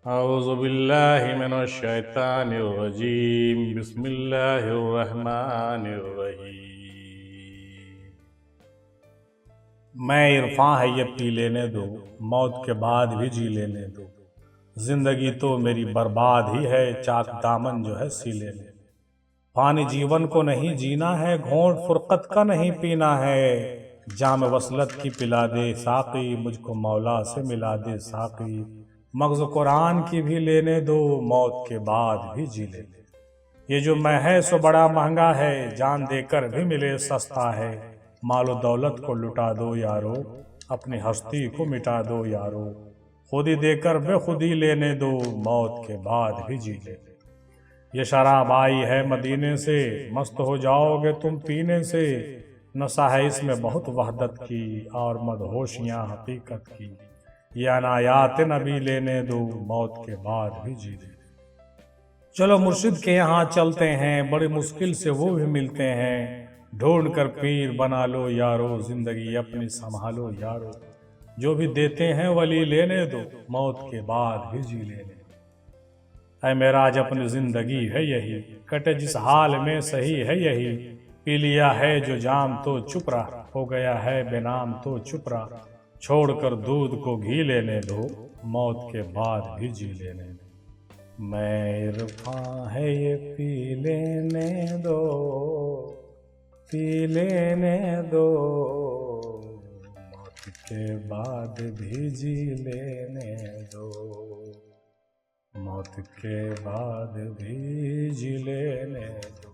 اعوذ باللہ من الشیطان الرجیم بسم اللہ الرحمن الرحیم۔ میں عرفاں ہے یہ پی لینے دو، موت کے بعد بھی جی لینے دو، زندگی تو میری برباد ہی ہے، چاک دامن جو ہے سی لینے دو۔ پانی جیون کو نہیں جینا ہے، گھونٹ فرقت کا نہیں پینا ہے، جام وصلت کی پلا دے ساقی، مجھ کو مولا سے ملا دے ساقی، مغز قرآن کی بھی لینے دو، موت کے بعد بھی جی لینے دو۔ یہ جو میں ہے سو بڑا مہنگا ہے، جان دے کر بھی ملے سستا ہے، مال و دولت کو لٹا دو یارو، اپنی ہستی کو مٹا دو یارو، خودی دے کر بے خودی لینے دو، موت کے بعد بھی جی لینے دو۔ یہ شراب آئی ہے مدینے سے، مست ہو جاؤ گے تم پینے سے، نشہ ہے اس میں بہت وحدت کی، اور مدہوشیاں حقیقت کی، یہ عنایات نبی لینے دو، موت کے بعد بھی جی لینے دو۔ چلو مرشد کے یہاں چلتے ہیں، بڑی مشکل سے وہ بھی ملتے ہیں، ڈھونڈ کر پیر بنا لو یارو، زندگی اپنی سنبھالو یارو، جو بھی دیتے ہیں ولی لینے دو، موت کے بعد بھی جی لینے دو۔ اے معراج اپنی زندگی ہے یہی، کٹے جس حال میں صحیح ہے یہی، پی لیا ہے جو جام تو چپ رہا، ہو گیا ہے بے نام تو چپ رہا، چھوڑ کر دودھ کو گھی لینے دو، موت کے بعد بھی جی لینے دو۔ میں عرفاں ہے یہ پی لینے دو، پی لینے دو، موت کے بعد بھی جی لینے دو، موت کے بعد بھی جی لینے دو۔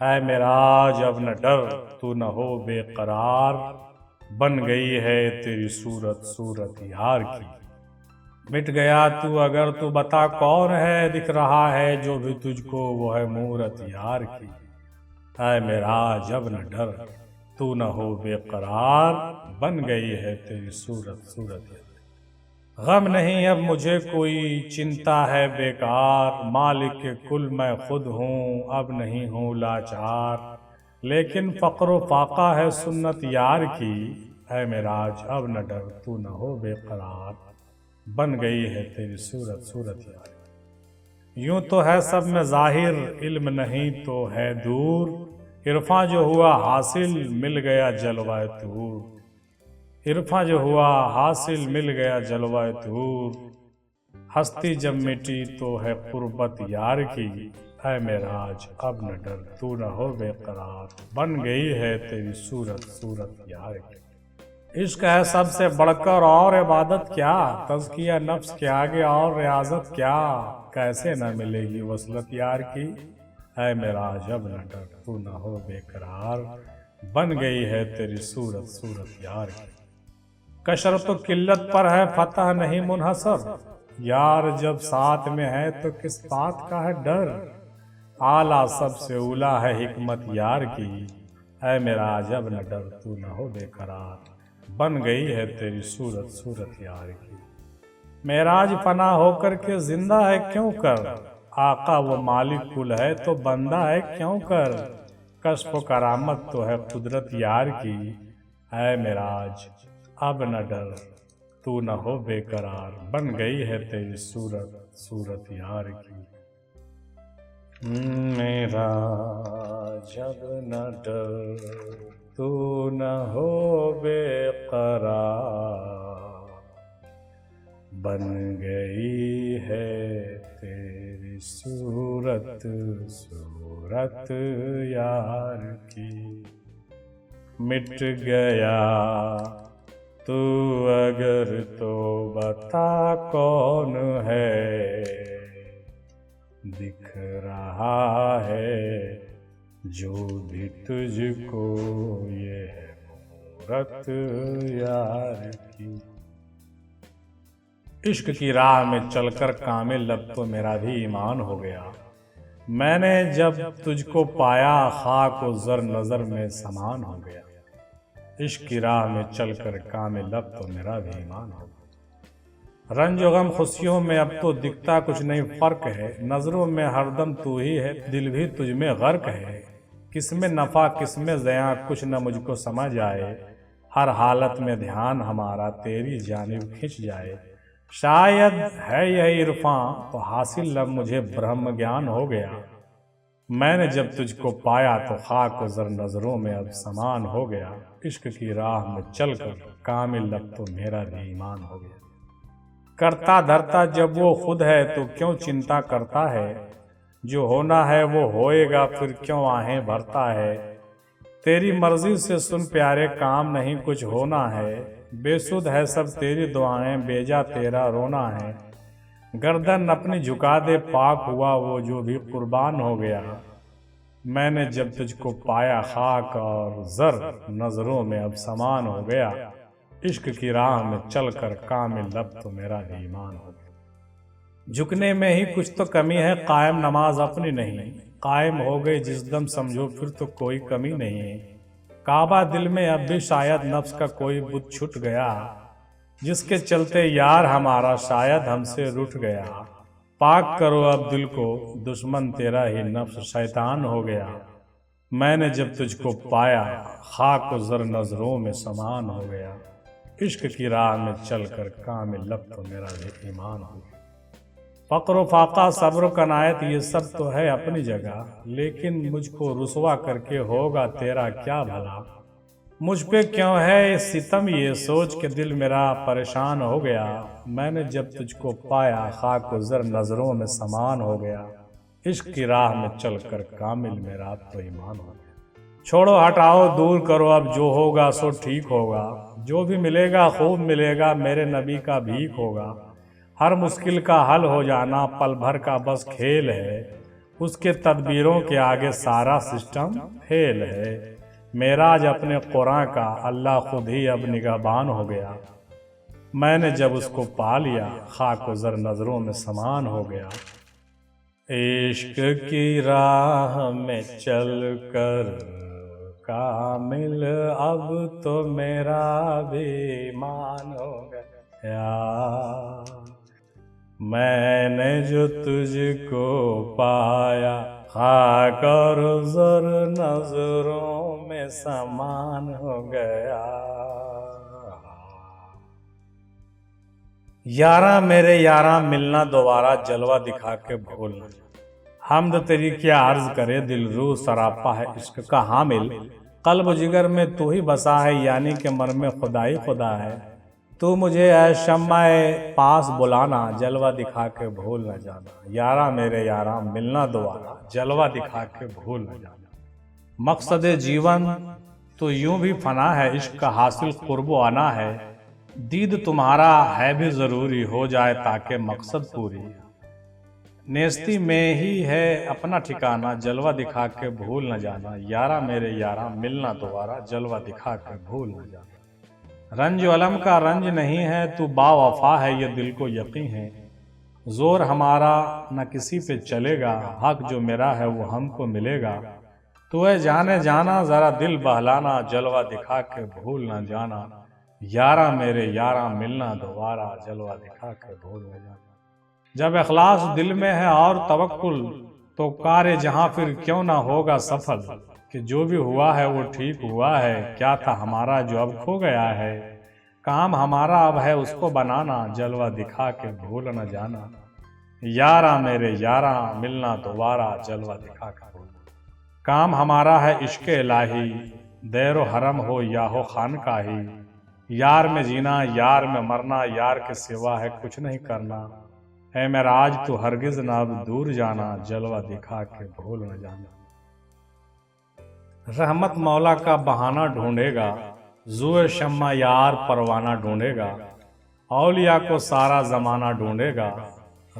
اے معراج اب نہ ڈر، تو نہ ہو بے قرار، بن گئی ہے تیری صورت صورت یار کی، مٹ گیا تو اگر تو بتا کون ہے، دکھ رہا ہے جو بھی تجھ کو وہ ہے مورت یار کی۔ اے معراج اب نہ ڈر، تو نہ ہو بے قرار، بن گئی ہے تیری صورت صورت یار کی۔ غم نہیں اب مجھے کوئی، چنتا ہے بیکار، مالک کل میں خود ہوں، اب نہیں ہوں لاچار، لیکن فقر و فاقہ ہے سنت یار کی۔ اے معراج اب نہ ڈر، تو نہ ہو بے قرار، بن گئی ہے تیری صورت صورت یار کی۔ یوں تو ہے سب میں ظاہر، علم نہیں تو ہے دور، عرفاں جو ہوا حاصل مل گیا جلوہ طہور، عرفاں جو ہوا حاصل مل گیا جلوہ طہور، ہستی جب مٹی تو ہے قربت یار کی۔ اے معراج اب نہ ڈر، تو نہ ہو بے قرار، بن گئی ہے تیری صورت صورت یار کی۔ عشق ہے سب سے بڑھ کر اور عبادت کیا، تزکیہ نفس کے آگے اور ریاضت کیا، کیسے نہ ملے گی وصلت یار کی۔ اے معراج اب نہ ڈر، تو نہ ہو بے قرار، بن گئی ہے تیری صورت صورت یار کی۔ کثرت و قلت پر ہے فتح نہیں منحصر، یار جب ساتھ میں ہے تو کس بات کا ہے ڈر، اعلیٰ سب سے اولیٰ ہے حکمت یار کی۔ اے معراج اب نہ ڈر، تو نہ ہو بے قرار، بن گئی ہے تیری صورت صورت یار کی۔ معراج فنا ہو کر کے زندہ ہے کیوں کر، آقا وہ مالک کل ہے تو بندہ ہے کیوں کر، کشف و کرامت تو ہے قدرت یار کی۔ اے معراج اب نہ ڈر، تو نہ ہو بے قرار، بن گئی ہے تیری صورت صورت یار کی۔ معراج اب نہ ڈر، تو نہ ہو بے قرار، بن گئی ہے تیری صورت صورت یار کی۔ مٹ گیا تو اگر تو بتا کون ہے، دکھ رہا ہے جو بھی تجھ کو یہ ہے مورت یار کی۔ عشق کی راہ میں چل کر کامل اب تو میرا بھی ایمان ہو گیا، میں نے جب تجھ کو پایا خاک و زر نظر میں سمان ہو گیا، عشق کی راہ میں چل کر کامل اب تو میرا بھی ایمان ہو گیا۔ رنج و غم خوشیوں میں اب تو دکھتا کچھ نہیں فرق ہے، نظروں میں ہر دم تو ہی ہے، دل بھی تجھ میں غرق ہے، کس میں نفع کس میں زیاں کچھ نہ مجھ کو سمجھ آئے، ہر حالت میں دھیان ہمارا تیری جانب کھنچ جائے، شاید ہے یہی عرفاں تو حاصل اب مجھے برہم گیان ہو گیا، میں نے جب تجھ کو پایا تو خاک و زر نظروں میں اب سامان ہو گیا، عشق کی راہ میں چل کر کامل اب تو میرا بھی ایمان ہو گیا۔ کرتا دھرتا جب وہ خود ہے تو کیوں چنتا کرتا ہے، جو ہونا ہے وہ ہوئے گا پھر کیوں آہیں بھرتا ہے، تیری مرضی سے سن پیارے کام نہیں کچھ ہونا ہے، بے سود ہے سب تیری دعائیں بیجا تیرا رونا ہے، گردن اپنی جھکا دے پاک ہوا وہ جو بھی قربان ہو گیا، میں نے جب تجھ کو پایا خاک اور زر نظروں میں اب سامان ہو گیا، عشق کی راہ میں چل کر کامل اب تو میرا بھی ایمان ہو گیا۔ جھکنے میں ہی کچھ تو کمی ہے، قائم نماز اپنی نہیں، قائم ہو گئی جس دم سمجھو پھر تو کوئی کمی نہیں ہے، کعبہ دل میں اب بھی شاید نفس کا کوئی بت چھٹ گیا، جس کے چلتے یار ہمارا شاید ہم سے روٹھ گیا، پاک کرو اب دل کو دشمن تیرا ہی نفس شیطان ہو گیا، میں نے جب تجھ کو پایا خاک و زر نظروں میں سامان ہو گیا، عشق کی راہ میں چل کر کامل اب تو میرا بھی ایمان ہو گیا۔ فقر و فاقہ صبر و کنایت یہ سب تو ہے اپنی جگہ، لیکن مجھ کو رسوا کر کے ہوگا تیرا کیا بھلا، مجھ پہ کیوں ہے ستم یہ سوچ کے دل میرا پریشان ہو گیا، میں نے جب تجھ کو پایا خاک و زر نظروں میں سامان ہو گیا، عشق کی راہ میں چل کر کامل میرا تو ایمان ہو گیا۔ چھوڑو ہٹاؤ دور کرو اب جو ہوگا سو ٹھیک ہوگا، جو بھی ملے گا خوب ملے گا میرے نبی کا بھیک ہوگا، ہر مشکل کا حل ہو جانا پل بھر کا بس کھیل ہے، اس کے تدبیروں کے آگے سارا سسٹم فیل ہے، معراج اپنے قرآن کا اللہ خود ہی اب نگہبان ہو گیا، میں نے جب اس کو پا لیا خاک و زر نظروں میں سامان ہو گیا، عشق کی راہ میں چل کر کامل اب تو میرا بھی ایمان ہو گیا، میں نے جو تجھ کو پایا خاک اور زر نظروں میں سامان ہو گیا۔ یاراں میرے یاراں ملنا دوبارہ جلوہ دکھا کے بھولنا، حمد تیری کیا عرض کرے دل روح سراپا ہے عشق کا حامل، قلب و جگر میں تو ہی بسا ہے یعنی کہ من میں خدائی خدا ہے، تو مجھے اے شمع پاس بلانا جلوہ دکھا کے بھول نہ جانا، یاراں میرے یاراں ملنا دوبارہ جلوہ دکھا کے بھول نہ جانا، مقصد جیون تو یوں بھی فنا ہے عشق کا حاصل قرب و آنا ہے، دید تمہارا ہے بھی ضروری ہو جائے تاکہ مقصد پوری، نیستی میں ہی ہے اپنا ٹھکانہ جلوہ دکھا کے بھول نہ جانا، یاراں میرے یاراں ملنا دوبارہ جلوہ دکھا کے بھول نہ جانا، رنج علم کا رنج نہیں ہے تو با وفا ہے یہ دل کو یقین ہے، زور ہمارا نہ کسی پہ چلے گا حق جو میرا ہے وہ ہم کو ملے گا، تو اے جانے جانا ذرا دل بہلانا جلوہ دکھا کے بھول نہ جانا، یاراں میرے یاراں ملنا دوبارہ جلوہ دکھا کے بھول نہ جانا، جب اخلاص دل میں ہے اور توکل تو کار جہاں پھر کیوں نہ ہوگا سفل، کہ جو بھی ہوا ہے وہ ٹھیک ہوا ہے، کیا تھا ہمارا جو اب کھو گیا ہے، کام ہمارا اب ہے اس کو بنانا جلوہ دکھا کے بھول نہ جانا، یاراں میرے یاراں ملنا دوبارہ جلوہ دکھا کے بھول، کام ہمارا ہے عشق الہی دیر و حرم ہو یا ہو خانقاہی، یار میں جینا یار میں مرنا یار کے سوا ہے کچھ نہیں کرنا، اے معراج تو ہرگز نہ اب دور جانا جلوہ دکھا کے بھول نہ جانا، رحمت مولا کا بہانہ ڈھونڈے گا زوئے شمع یار پروانہ ڈھونڈے گا، اولیاء کو سارا زمانہ ڈھونڈے گا،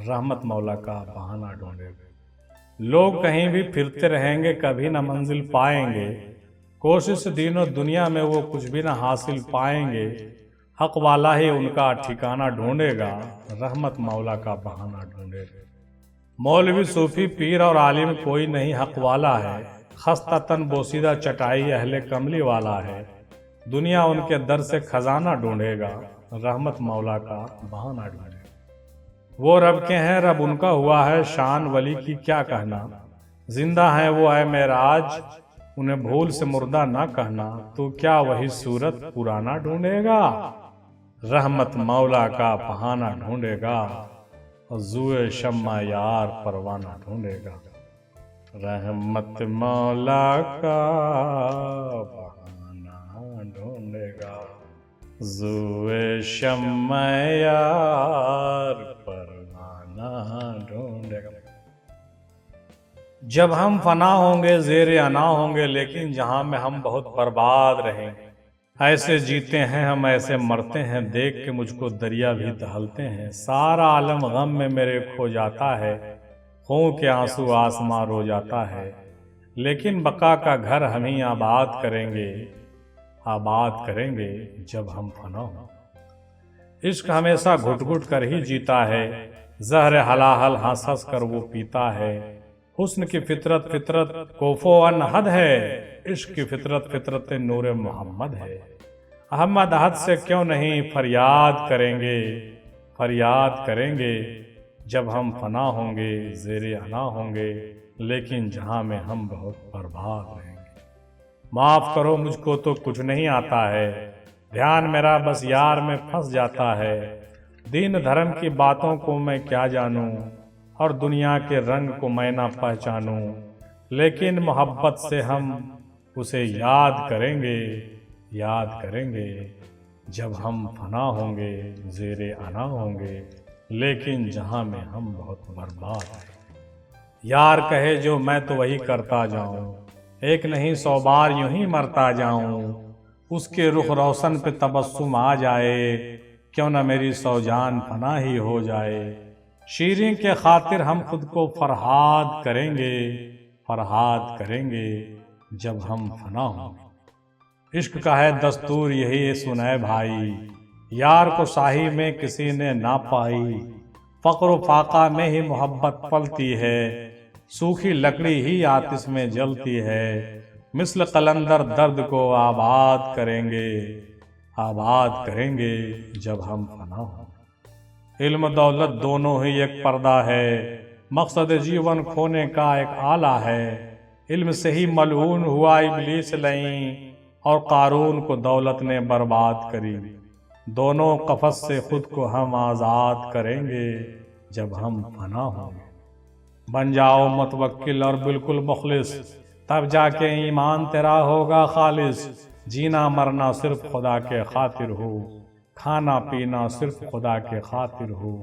رحمت مولا کا بہانہ ڈھونڈے گا، لوگ کہیں بھی پھرتے رہیں گے کبھی نہ منزل پائیں گے، کوشش دین و دنیا میں وہ کچھ بھی نہ حاصل پائیں گے، حق والا ہی ان کا ٹھکانہ ڈھونڈے گا، رحمت مولا کا بہانہ ڈھونڈے گا، مولوی صوفی پیر اور عالم کوئی نہیں حق والا ہے، خستہ تن بوسیدہ چٹائی اہل کملی والا ہے، دنیا ان کے در سے خزانہ ڈھونڈے گا، رحمت مولا کا بہانہ ڈھونڈے گا، وہ رب کے ہیں رب ان کا ہوا ہے شان ولی کی کیا کہنا، زندہ ہیں وہ اے معراج انہیں بھول سے مردہ نہ کہنا، تو کیا وہی صورت پرانا ڈھونڈے گا، رحمت مولا کا بہانہ ڈھونڈے گا، زوئے شمع یار پروانہ ڈھونڈے گا۔ رحمت مولا کا بہانہ ڈھونڈے گا، زوئے شمع یار پروانہ ڈھونڈے گا۔ جب ہم فنا ہوں گے زیر انا ہوں گے، لیکن جہاں میں ہم بہت برباد رہیں گے۔ ایسے جیتے ہیں ہم ایسے مرتے ہیں، دیکھ کے مجھ کو دریا بھی دہلتے ہیں۔ سارا عالم غم میں میرے کھو جاتا ہے، خون کے آنسو آسماں رو جاتا ہے۔ لیکن بقا کا گھر ہم ہی آباد کریں گے، آباد کریں گے جب ہم فنا ہوں۔ عشق ہمیشہ گھٹ گھٹ کر ہی جیتا ہے، زہر ہلاہل ہنس ہنس کر وہ پیتا ہے۔ حسن کی فطرت فطرت کوفو انحد ہے، عشق کی فطرت فطرت نور محمد ہے۔ احمد حد سے کیوں نہیں فریاد کریں گے، فریاد کریں گے جب ہم فنا ہوں گے، زیر انا ہوں گے، لیکن جہاں میں ہم بہت برباد رہیں گے۔ معاف کرو مجھ کو تو کچھ نہیں آتا ہے، دھیان میرا بس یار میں پھنس جاتا ہے۔ دین دھرم کی باتوں کو میں کیا جانوں، اور دنیا کے رنگ کو میں نہ پہچانوں، لیکن محبت سے ہم اسے یاد کریں گے، یاد کریں گے جب ہم فنا ہوں گے، زیر انا ہوں گے، لیکن جہاں میں ہم بہت برباد ہیں۔ یار کہے جو میں تو وہی کرتا جاؤں، ایک نہیں 100 بار یوں ہی مرتا جاؤں۔ اس کے رخ روشن پہ تبسم آ جائے، کیوں نہ میری 100 جان فنا ہی ہو جائے۔ شیریں کے خاطر ہم خود کو فرہاد کریں گے، فرہاد کریں گے جب ہم فنا ہوں گے۔ عشق کا ہے دستور یہی سنے بھائی، یار کو شاہی میں کسی نے نہ پائی۔ فقر و فاقہ میں ہی محبت پلتی ہے، سوکھی لکڑی ہی آتش میں جلتی ہے۔ مثل قلندر درد کو آباد کریں گے، آباد کریں گے جب ہم فنا ہوں گے۔ علم دولت دونوں ہی ایک پردہ ہے، مقصد جیون کھونے کا ایک آلہ ہے۔ علم سے ہی ملعون ہوا ابلیس لئیں، اور قارون کو دولت نے برباد کری۔ دونوں قفس سے خود کو ہم آزاد کریں گے جب ہم فنا ہوں گے۔ بن جاؤ متوکل اور بالکل مخلص، تب جا کے ایمان تیرا ہوگا خالص۔ جینا مرنا صرف خدا کے خاطر ہو، کھانا پینا صرف خدا کے خاطر ہو۔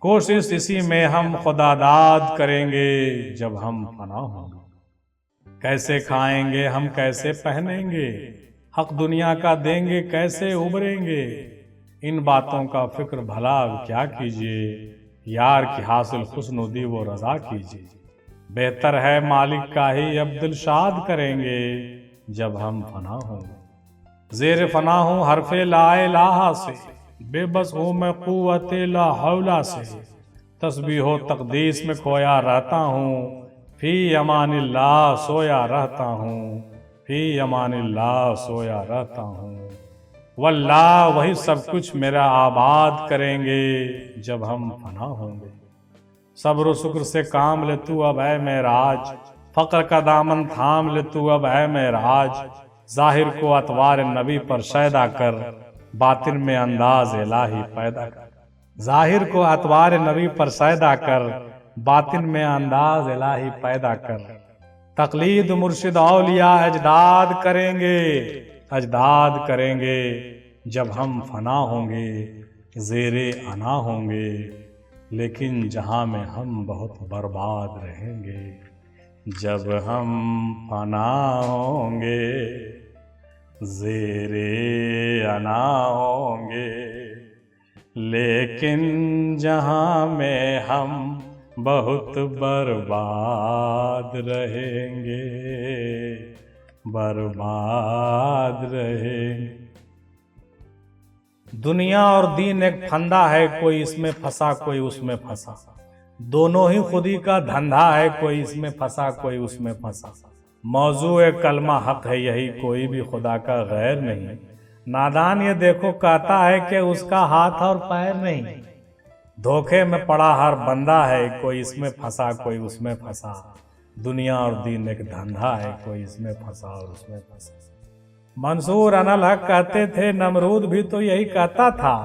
کوشش اسی میں ہم خدا داد کریں گے جب ہم فنا ہوں گے۔ کیسے کھائیں گے ہم، کیسے پہنیں گے، حق دنیا کا دیں گے کیسے ابھریں گے۔ ان باتوں کا فکر بھلا کیا کیجیے، یار کی حاصل حسن و دی و رضا کیجیے۔ بہتر ہے مالک کا ہی اب دل شاد کریں گے جب ہم فنا ہوں گے۔ زیر فنا ہوں حرف لا الہ سے، بے بس ہوں میں قوت لا حول سے۔ تسبیح و تقدیس میں کھویا رہتا ہوں، فی امان اللہ سویا رہتا ہوں، فی امان اللہ سویا رہتا ہوں۔ واللہ وہی سب کچھ میرا آباد کریں گے جب ہم فنا ہوں گے۔ صبر و شکر سے کام لے تو اب اے معراج، فقر کا دامن تھام لے تو اب اے معراج۔ ظاہر کو اطوار نبی پر شیدا کر، باطن میں انداز الہی پیدا کر۔ ظاہر کو اطوار نبی پر شیدا کر، باطن میں انداز الہی پیدا کر۔ تقلید مرشد اولیاء اجداد کریں گے، اجداد کریں گے جب ہم فنا ہوں گے، زیر انا ہوں گے، لیکن جہاں میں ہم بہت برباد رہیں گے جب ہم فنا ہوں گے، زیر انا ہوں گے، لیکن جہاں میں ہم بہت برباد رہیں گے، برباد رہیں گے۔ دنیا اور دین ایک پھندا ہے، کوئی اس میں پھنسا کوئی اس میں پھنسا، دونوں ہی خودی کا دھندا ہے، کوئی اس میں پھنسا کوئی اس میں پھنسا۔ موضوع کلمہ حق ہے یہی، کوئی بھی خدا کا غیر نہیں۔ نادان یہ دیکھو کہتا ہے کہ اس کا ہاتھ اور پیر نہیں۔ دھوکے میں پڑا ہر بندہ ہے، کوئی اس میں پھنسا کوئی اس میں پھنسا۔ دنیا اور دین ایک دھندا ہے، کوئی اس میں پھنسا اور اس میں پھنسا۔ منصور انالحق کہتے تھے، نمرود بھی تو یہی کہتا تھا،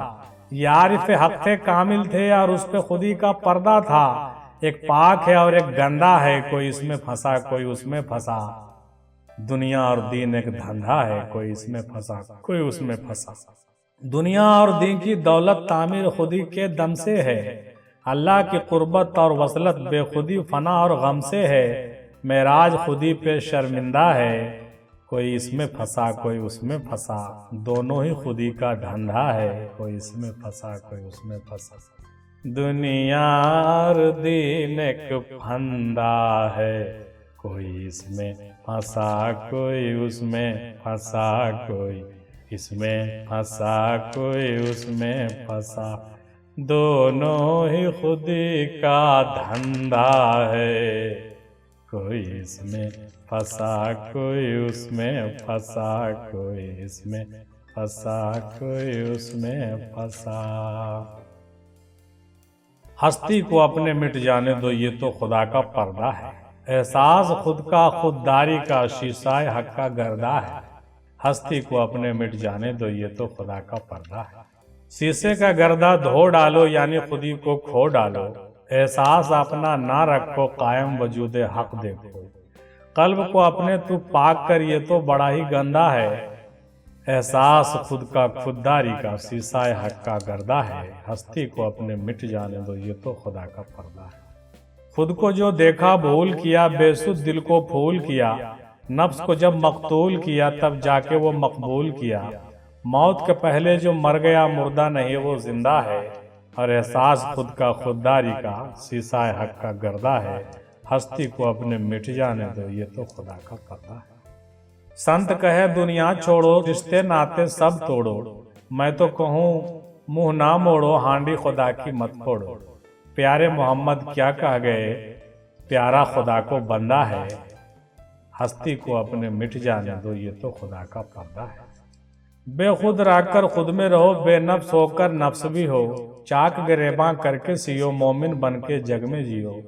یہ عارف حق تھے، کامل تھے اور اس پہ خودی کا پردہ تھا، ایک پاک ہے اور ایک گندا ہے، کوئی اس میں پھنسا کوئی اس میں پھنسا، دنیا اور دین ایک دھندھا ہے، کوئی اس میں پھنسا کوئی اس میں پھنسا۔ دنیا اور دین کی دولت تعمیر خودی کے دم سے ہے، اللہ کی قربت اور وصلت بے خودی فنا اور غم سے ہے، معراج خودی پہ شرمندہ ہے، کوئی اس میں پھنسا کوئی اس میں پھنسا، دونوں ہی خودی کا دھندھا ہے، کوئی اس میں پھنسا کوئی اس میں پھنسا۔ دنیا اور دین ایک پھندا ہے، کوئی اس میں پھنسا کوئی اس میں پھنسا، کوئی اس میں پھنسا کوئی اس میں پھنسا، دونوں ہی خودی کا دھندا ہے، کوئی اس میں پھنسا کوئی اس میں پھنسا، کوئی اس میں پھنسا کوئی اس میں پھنسا۔ ہستی کو اپنے مٹ جانے دو، یہ تو خدا کا پردہ ہے، احساس خود کا خودداری کا شیشہ حق کا گردہ ہے، ہستی کو اپنے مٹ جانے دو، یہ تو خدا کا پردہ ہے، شیشے کا گردہ دھو ڈالو یعنی خودی کو کھو ڈالو، احساس اپنا نہ رکھو قائم وجود حق دیکھو، قلب کو اپنے تو پاک کر، یہ تو بڑا ہی گندا ہے، احساس خود کا خودداری کا شیشہ حق کا گردہ ہے، ہستی کو اپنے مٹ جانے دو، یہ تو خدا کا پردہ ہے۔ خود کو جو دیکھا بھول کیا، بے سود دل کو پھول کیا، نفس کو جب مقتول کیا تب جا کے وہ مقبول کیا، موت کے پہلے جو مر گیا مردہ نہیں وہ زندہ ہے، اور احساس خود کا خودداری کا شیشہ حق کا گردہ ہے، ہستی کو اپنے مٹ جانے دو، یہ تو خدا کا پردہ ہے۔ سنت کہے دنیا چھوڑو، رشتے ناتے سب توڑو، میں تو کہوں منہ نہ موڑو، ہانڈی خدا کی مت پھوڑو، پیارے محمد کیا کہہ گئے، پیارا خدا کو بندہ ہے، ہستی کو اپنے مٹ جانے دو، یہ تو خدا کا پردہ ہے۔ بے خود رہ کر خود میں رہو، بے نفس ہو کر نفس بھی ہو، چاک گریباں کر کے سیو، مومن بن کے جگ میں جیو،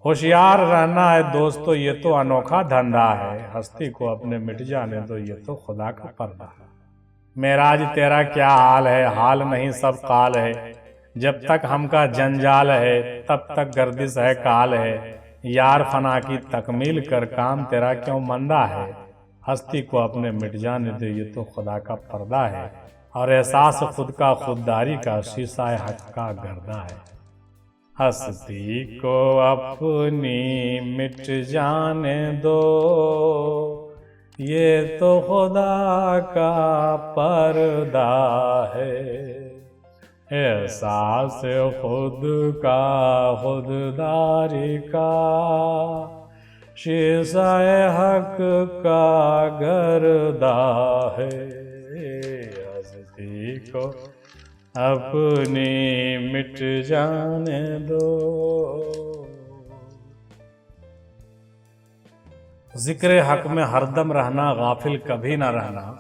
ہوشیار رہنا ہے دوستو، یہ تو انوکھا دھندا ہے، ہستی کو اپنے مٹ جانے دو، یہ تو خدا کا پردہ ہے۔ معراج تیرا کیا حال ہے، حال نہیں سب قال ہے، جب تک ہم کا جنجال ہے تب تک گردش ہے کال ہے، یار فنا کی تکمیل کر، کام تیرا کیوں مندہ ہے، ہستی کو اپنے مٹ جانے دے، یہ تو خدا کا پردہ ہے، اور احساس خود کا خودداری کا شیشہ حق کا گردہ ہے، ہستی کو اپنی مٹ جانے دو، یہ تو خدا کا پردہ ہے، احساس خود کا خودداری کا شیشہ حق کا گردہ ہے، ہستی کو اپنی مٹ جانے دو۔ ذکر حق میں ہر دم رہنا، غافل کبھی نہ رہنا،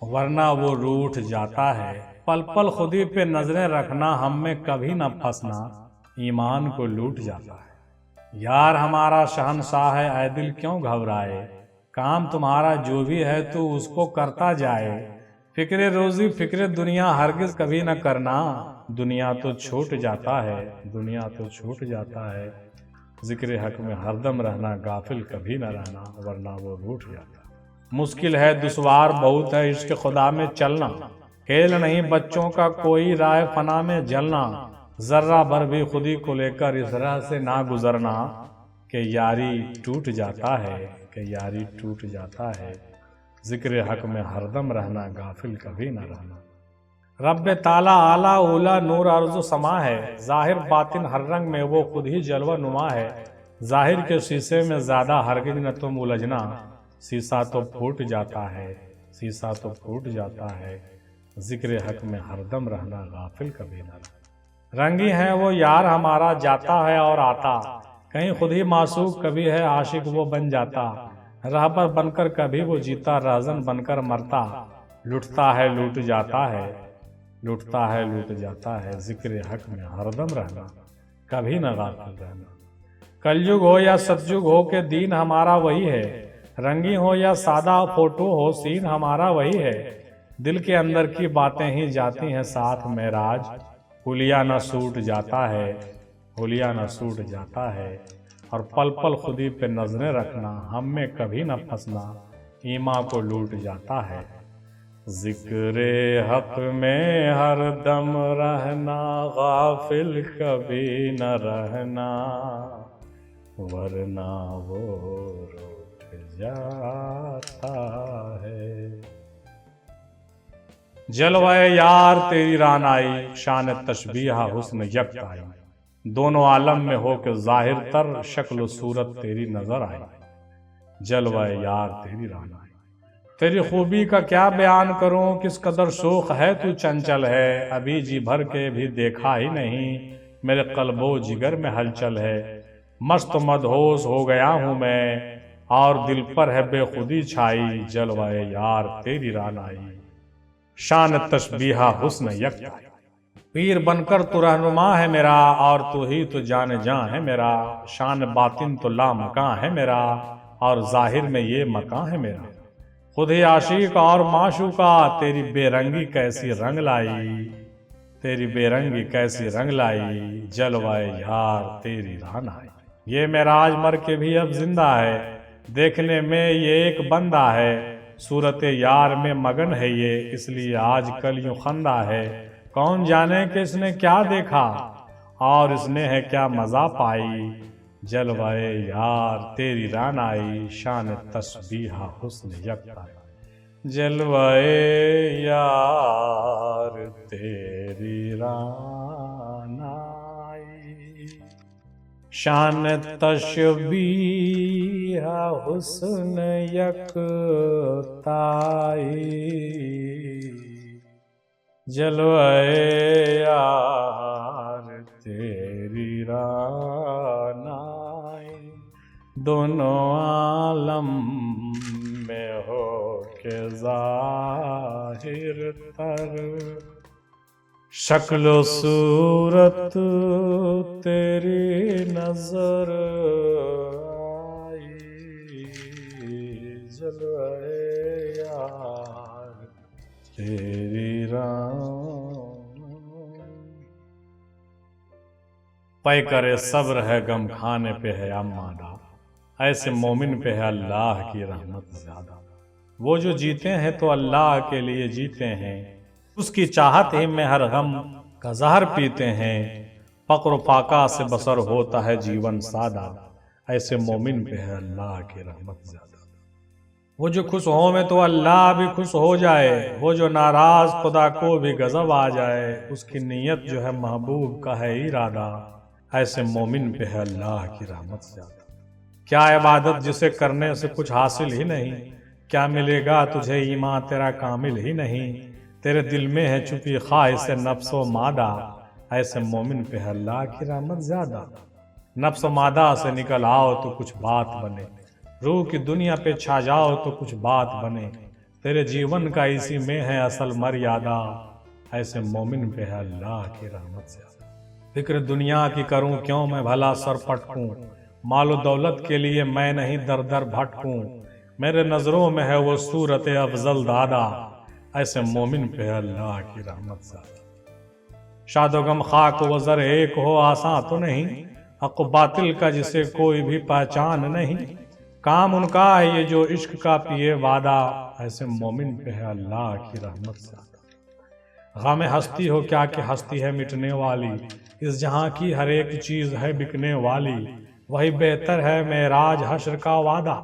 ورنہ وہ روٹھ جاتا ہے، پل پل خودی پہ نظریں رکھنا، ہم میں کبھی نہ پھنسنا، ایمان کو لوٹ جاتا ہے، یار ہمارا شہنشاہ ہے، اے دل کیوں گھبرائے، کام تمہارا جو بھی ہے تو اس کو کرتا جائے، فکر روزی فکر دنیا ہرگز کبھی نہ کرنا، دنیا تو چھوٹ جاتا ہے، دنیا تو چھوٹ جاتا ہے، ذکر حق میں ہر دم رہنا، غافل کبھی نہ رہنا، ورنہ وہ روٹ جاتا ہے۔ مشکل ہے دشوار بہت ہے عشق خدا میں چلنا، کھیل نہیں بچوں کا کوئی رائے فنا میں جلنا، ذرہ بھر بھی خودی کو لے کر اس راہ سے نہ گزرنا، کہ یاری ٹوٹ جاتا ہے، کہ یاری ٹوٹ جاتا ہے، ذکر حق میں ہر دم رہنا، غافل کبھی نہ رہنا۔ رب تعالیٰ اعلیٰ اولا نور عرض و سما ہے، ظاہر باطن ہر رنگ میں وہ خود ہی جلوہ نما ہے، ظاہر کے شیشے میں زیادہ ہرگز نہ تم الجھنا، شیشہ تو پھوٹ جاتا ہے، شیشہ تو پھوٹ جاتا ہے، ذکر حق میں ہر دم رہنا، غافل کبھی نہ رہنا۔ رنگی ہے وہ یار ہمارا، جاتا ہے اور آتا، کہیں خود ہی معشوق کبھی ہے عاشق وہ بن جاتا، رہبر بن کر کبھی وہ جیتا، رہزن بن کر مرتا، لٹتا ہے لوٹ جاتا ہے، لٹتا ہے لوٹ جاتا ہے، ذکر حق میں ہر دم رہنا، کبھی نہ غافل رہنا۔ کل یگ ہو یا ست یگ ہو کہ دین ہمارا وہی ہے، رنگی ہو یا سادہ فوٹو ہو، سین ہمارا وہی ہے۔ دل کے اندر کی باتیں ہی جاتی ہیں ساتھ معراج، حلیہ نہ سوٹ جاتا ہے، حلیہ نہ سوٹ جاتا ہے۔ اور پل پل خودی پہ نظریں رکھنا، ہم میں کبھی نہ پھنسنا، ایمان کو لوٹ جاتا ہے۔ ذکر حق میں ہر دم رہنا، غافل کبھی نہ رہنا، ورنہ وہ روٹ جاتا ہے۔ جلوہ یار تیری رانائی، شان تشبیہ حسن یکتائی، دونوں عالم میں ہو کے ظاہر تر، شکل و صورت تیری نظر آئی۔ جلوہ یار تیری رانائی، تیری خوبی کا کیا بیان کروں، کس قدر شوق ہے تو چنچل ہے، ابھی جی بھر کے بھی دیکھا ہی نہیں، میرے قلب و جگر میں ہلچل ہے۔ مست مدہوش ہو گیا ہوں میں، اور دل پر ہے بے خودی چھائی، جلوہ یار تیری رانائی، شان تشبیہ حسن یکتائی۔ پیر بن کر تو رہنما ہے میرا، اور تو ہی تو جان جاں ہے میرا، شان باطن تو لامکاں ہے میرا، اور ظاہر میں یہ مکاں ہے میرا۔ خود ہی عاشق اور معشوقہ، تیری بے رنگی کیسی رنگ لائی، تیری بے رنگی کیسی رنگ لائی، جلوہ یار تیری رانائی۔ یہ معراج مر کے بھی اب زندہ ہے، دیکھنے میں یہ ایک بندہ ہے، صورت یار میں مگن ہے یہ، اس لیے آج کل یوں خندہ ہے۔ کون جانے کہ اس نے کیا دیکھا، اور اس نے ہے کیا مزہ پائی، جلوہ یار تیری رانائی، شان تشبیہ حسن یکتائی۔ جلوہ یار تیری رانائی، شان تشبیہ حسن یکتائی، جلوہ یار تیری رانائی، دونوں عالم میں ہو کے ظاہر تر، شکل و صورت تیری نظر آئی، جلوہ یار تیری پے کرے صبر ہے غم کھانے پہ ہے اماں، ایسے مومن پہ ہے اللہ کی رحمت زیادہ۔ وہ جو جیتے ہیں تو اللہ کے لیے جیتے ہیں، اس کی چاہت ہی میں ہر غم کا زہر پیتے ہیں، فقر و فاقہ سے بسر ہوتا ہے جیون سادہ، ایسے مومن پہ ہے اللہ کی رحمت زیادہ۔ وہ جو خوش ہو میں تو اللہ بھی خوش ہو جائے، وہ جو ناراض خدا کو بھی غضب آ جائے، اس کی نیت جو ہے محبوب کا ہے ارادہ، ایسے مومن پہ ہے اللہ کی رحمت زیادہ۔ کیا عبادت جسے کرنے سے کچھ حاصل ہی نہیں، کیا ملے گا تجھے ایمان تیرا کامل ہی نہیں، تیرے دل میں ہے چھپی خواہش نفس و مادہ، ایسے مومن پہ ہے اللہ کی رحمت زیادہ۔ نفس و مادہ سے نکل آؤ تو کچھ بات بنے، روح کی دنیا پہ چھا جاؤ تو کچھ بات بنے، تیرے جیون کا اسی میں ہے اصل مریادہ، ایسے مومن پہ ہے اللہ کی رحمت زیادہ۔ فکر دنیا کی کروں کیوں میں بھلا سر پٹکوں، مال و دولت کے لیے میں نہیں در در بھٹکوں، میرے نظروں میں ہے وہ صورت افضل دادا، ایسے مومن پہ ہے اللہ کی رحمت زیادہ۔ شاد و غم خاک و زر ایک ہو آساں تو نہیں، حق و باطل کا جسے کوئی بھی پہچان نہیں، کام ان کا ہے یہ جو عشق کا پیے وعدہ، ایسے مومن پہ ہے اللہ کی رحمت زیادہ۔ غم ہستی ہو کیا کہ ہستی ہے مٹنے والی، اس جہاں کی ہر ایک چیز ہے بکنے والی، وہی بہتر ہے معراج حشر کا وعدہ،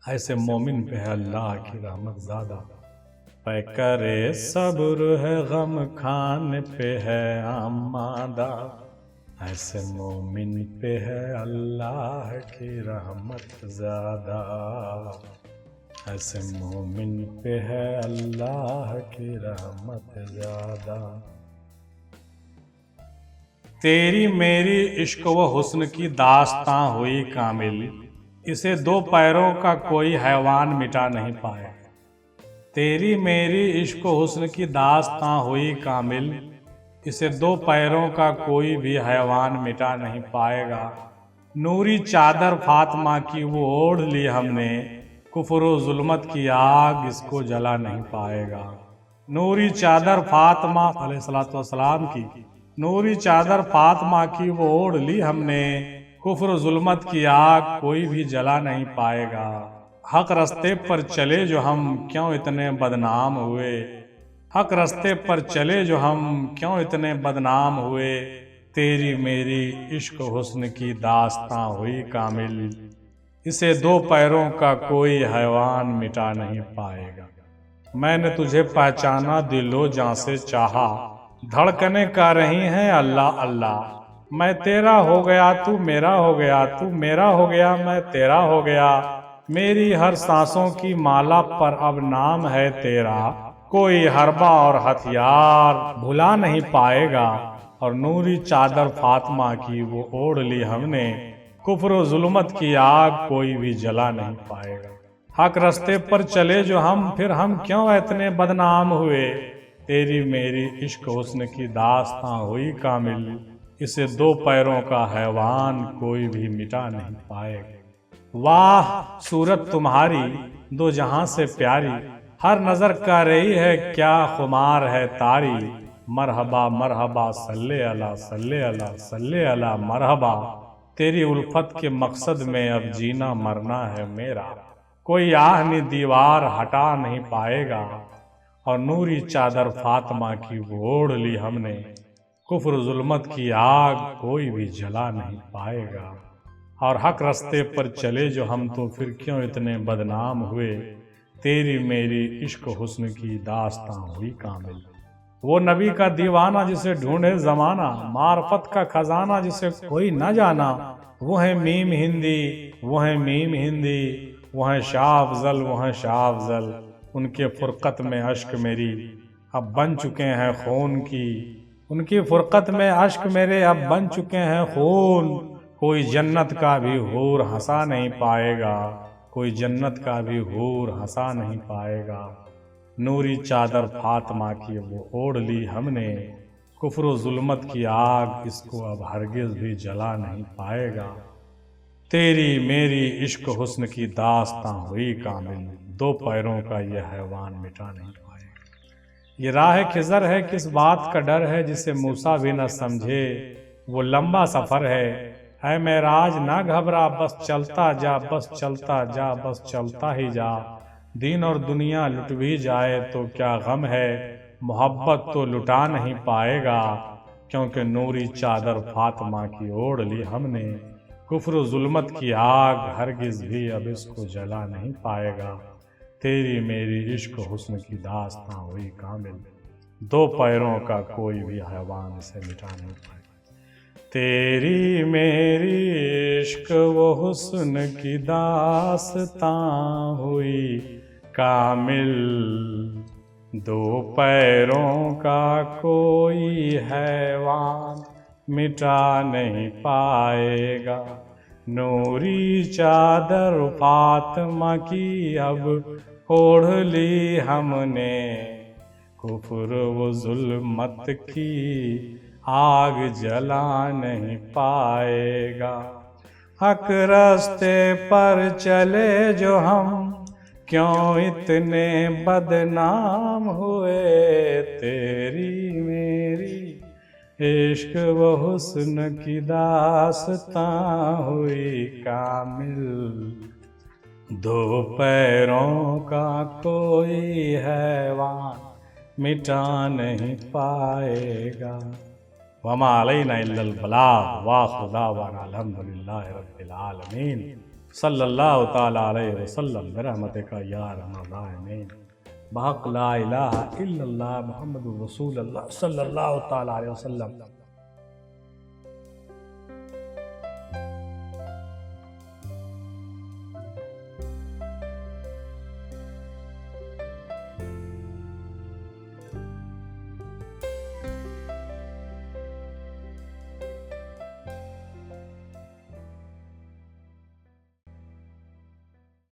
ایسے مومن پہ ہے اللہ کی رحمت زیادہ۔ پے کرے صبر ہے غم کھانے پہ ہے آمادہ، ایسے مومن پہ ہے اللہ کی رحمت زیادہ، ایسے مومن پہ ہے اللہ کی رحمت زیادہ۔ تیری میری عشق و حسن کی داستاں ہوئی کامل، اسے دو پیروں کا کوئی حیوان مٹا نہیں پائے۔ تیری میری عشق و حسن کی داستاں ہوئی کامل، اسے دو پیروں کا کوئی بھی حیوان مٹا نہیں پائے گا۔ نوری چادر فاطمہ کی وہ اوڑھ لی ہم نے، کفر و ظلمت کی آگ اس کو جلا نہیں پائے گا۔ نوری چادر فاطمہ علیہ السلام کی، نوری چادر فاطمہ کی وہ اوڑھ لی ہم نے، کفر و ظلمت کی آگ کوئی بھی جلا نہیں پائے گا۔ حق رستے پر چلے جو ہم کیوں اتنے بدنام ہوئے، حق رستے پر چلے جو ہم کیوں اتنے بدنام ہوئے، تیری میری عشق و حسن کی داستاں ہوئی کامل، اسے دو پیروں کا کوئی حیوان مٹا نہیں پائے گا۔ میں نے تجھے پہچانا دل و جان سے چاہا، دھڑکنیں کر رہی ہیں اللہ اللہ، میں تیرا ہو گیا تو میرا ہو گیا، تو میرا ہو گیا میں تیرا ہو گیا، میری ہر سانسوں کی مالا پر اب نام ہے تیرا، کوئی حربہ اور ہتھیار بھلا نہیں پائے گا۔ اور نوری چادر فاطمہ کی وہ اوڑھ لی ہم نے، کفر و ظلمت کی آگ کوئی بھی جلا نہیں پائے گا۔ حق رستے پر چلے جو ہم پھر ہم کیوں اتنے بدنام ہوئے، تیری میری عشق حسن کی داستاں ہوئی کامل، اسے دو پیروں کا حیوان کوئی بھی مٹا نہیں پائے گا۔ واہ صورت تمہاری دو جہاں سے پیاری، ہر نظر کا رہی ہے کیا خمار ہے تاری، مرحبا مرحبا صلی اللہ صلی اللہ صلی اللہ مرحبا، تیری الفت کے مقصد میں اب جینا مرنا ہے میرا، کوئی آہنی دیوار ہٹا نہیں پائے گا۔ اور نوری چادر فاطمہ کی وہ اوڑھ لی ہم نے، کفر ظلمت کی آگ کوئی بھی جلا نہیں پائے گا۔ اور حق رستے پر چلے جو ہم تو پھر کیوں اتنے بدنام ہوئے، تیری میری عشق حسن کی داستاں ہوئی کامل۔ وہ نبی کا دیوانہ جسے ڈھونڈے زمانہ، معرفت کا خزانہ جسے کوئی نہ جانا، وہ ہے میم ہندی وہ ہے میم ہندی، وہ ہے شاہ افضل وہ ہے شاہ افضل، ان کے فرقت میں اشک میری اب بن چکے ہیں خون کی، ان کی فرقت میں اشک میرے اب بن چکے ہیں خون، کوئی جنت کا بھی حور ہنسا نہیں پائے گا، کوئی جنت کا بھی حور ہنسا نہیں پائے گا۔ نوری چادر فاطمہ کی وہ اوڑھ لی ہم نے، کفر و ظلمت کی آگ اس کو اب ہرگز بھی جلا نہیں پائے گا، تیری میری عشق حسن کی داستاں ہوئی کامل، دو پیروں کا یہ حیوان مٹا نہیں پائے گا۔ یہ راہ خضر ہے کس بات کا ڈر ہے جسے موسیٰ بھی نہ سمجھے، وہ لمبا سفر ہے اے معراج نہ گھبرا، بس چلتا جا بس چلتا جا بس چلتا ہی جا، دین اور دنیا لٹ بھی جائے تو کیا غم ہے، محبت تو لٹا نہیں پائے گا، کیونکہ نوری چادر فاطمہ کی اوڑھ لی ہم نے، کفر و ظلمت کی آگ ہرگز بھی اب اس کو جلا نہیں پائے گا، تیری میری عشق حسن کی داستاں ہوئی کامل، دو پیروں کا کوئی بھی حیوان اسے مٹا نہیں پائے گا۔ تیری میری عشق و حسن کی داستاں ہوئی کامل، دو پیروں کا کوئی حیوان مٹا نہیں پائے گا، نوری چادر فاطمہ کی اب اوڑھ لی ہم نے، کفر و ظلمت کی آگ جلا نہیں پائے گا۔ حق راستے پر چلے جو ہم کیوں اتنے بدنام ہوئے، تیری میری عشق و حسن کی داستاں ہوئی کامل، دو پیروں کا کوئی حیوان مٹا نہیں پائے گا۔ وما علینا الا البلاغ، وآخر دعوانا الحمدللہ رب العالمین، صلی اللہ تعالی علیہ وسلم برحمتک یا ارحم الراحمین، بحق لا الہ الا اللہ محمد رسول اللہ صلی اللہ تعالی علیہ وسلم۔